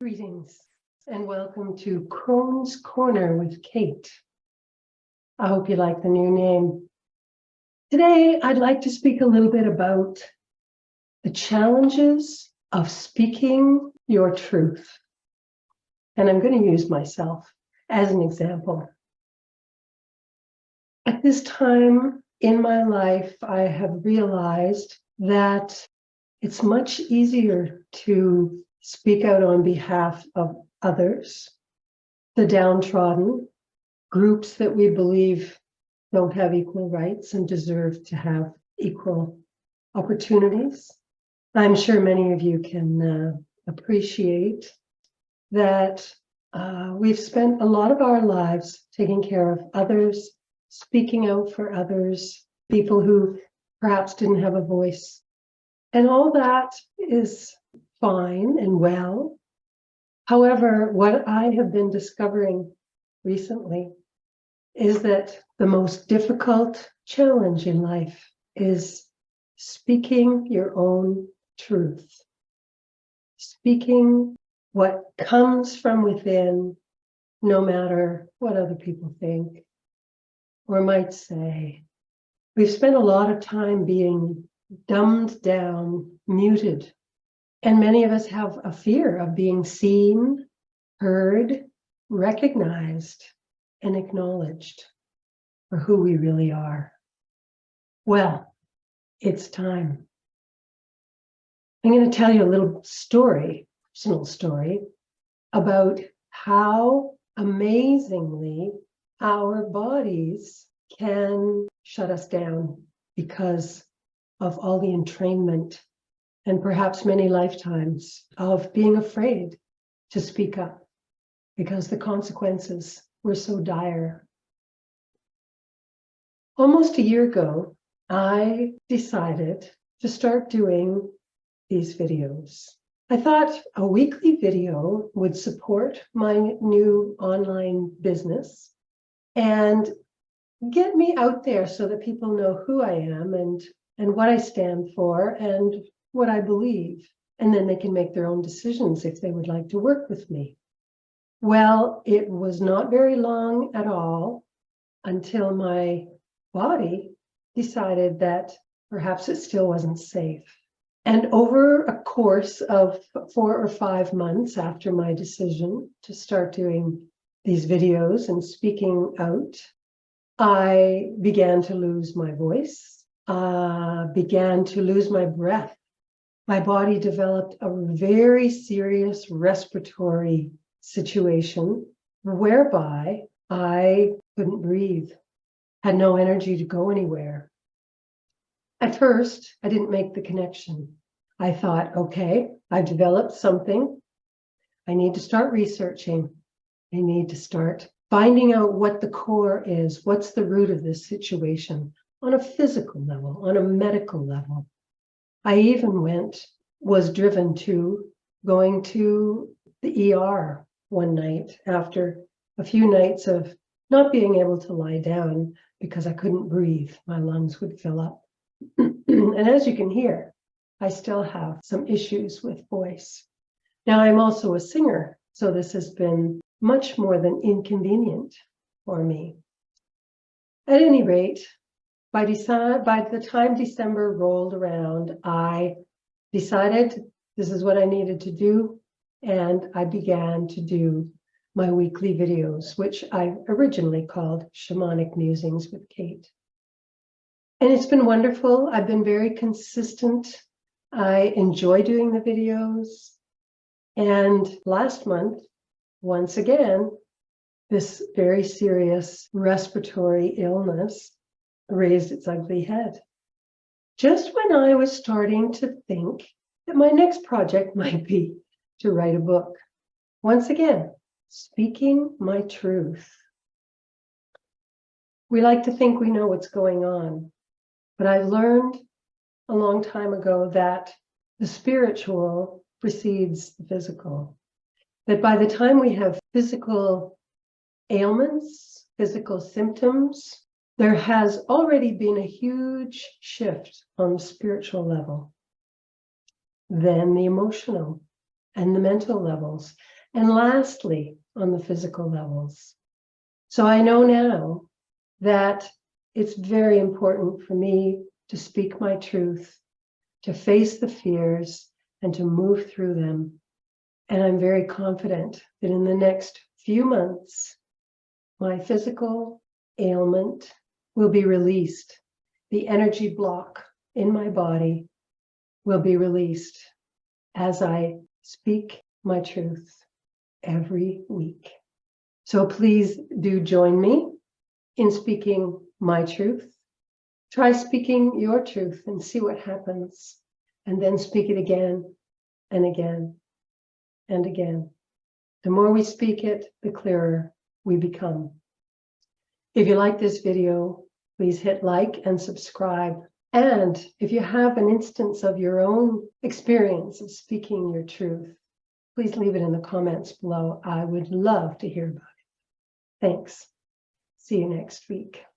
Greetings and welcome to Crone's Corner with Cate. I hope you like the new name. Today, I'd like to speak a little bit about the challenges of speaking your truth. And I'm going to use myself as an example. At this time in my life, I have realized that it's much easier to speak out on behalf of others, the downtrodden, groups that we believe don't have equal rights and deserve to have equal opportunities. I'm sure many of you can appreciate that we've spent a lot of our lives taking care of others, speaking out for others, people who perhaps didn't have a voice. And all that is fine and well. However, what I have been discovering recently is that the most difficult challenge in life is speaking your own truth, speaking what comes from within, no matter what other people think or might say. We've spent a lot of time being dumbed down, muted. And many of us have a fear of being seen, heard, recognized, and acknowledged for who we really are. Well, it's time. I'm going to tell you a little story, personal story, about how amazingly our bodies can shut us down because of all the entrainment and perhaps many lifetimes of being afraid to speak up because the consequences were so dire. Almost a year ago, I decided to start doing these videos. I thought a weekly video would support my new online business and get me out there so that people know who I am and what I stand for and what I believe, and then they can make their own decisions if they would like to work with me. Well, it was not very long at all until my body decided that perhaps it still wasn't safe. And over a course of 4 or 5 months after my decision to start doing these videos and speaking out, I began to lose my voice, began to lose my breath. My body developed a very serious respiratory situation whereby I couldn't breathe, had no energy to go anywhere. At first, I didn't make the connection. I thought, okay, I've developed something. I need to start researching. I need to start finding out what the core is. What's the root of this situation on a physical level, on a medical level? I even was driven to going to the ER one night after a few nights of not being able to lie down because I couldn't breathe. My lungs would fill up. And as you can hear, I still have some issues with voice. Now, I'm also a singer, so this has been much more than inconvenient for me. At any rate, by the time December rolled around, I decided this is what I needed to do, and I began to do my weekly videos, which I originally called Shamanic Musings with Cate. And it's been wonderful. I've been very consistent. I enjoy doing the videos. And last month, once again, this very serious respiratory illness raised its ugly head. Just when I was starting to think that my next project might be to write a book. Once again, speaking my truth. We like to think we know what's going on, but I've learned a long time ago that the spiritual precedes the physical. That by the time we have physical ailments, physical symptoms, there has already been a huge shift on the spiritual level, then the emotional, and the mental levels, and lastly, on the physical levels. So I know now that it's very important for me to speak my truth, to face the fears, and to move through them. And I'm very confident that in the next few months, my physical ailment will be released. The energy block in my body will be released as I speak my truth every week. So please do join me in speaking my truth. Try speaking your truth and see what happens, and then speak it again and again and again. The more we speak it, the clearer we become. If you like this video, please hit like and subscribe. And if you have an instance of your own experience of speaking your truth, please leave it in the comments below. I would love to hear about it. Thanks. See you next week.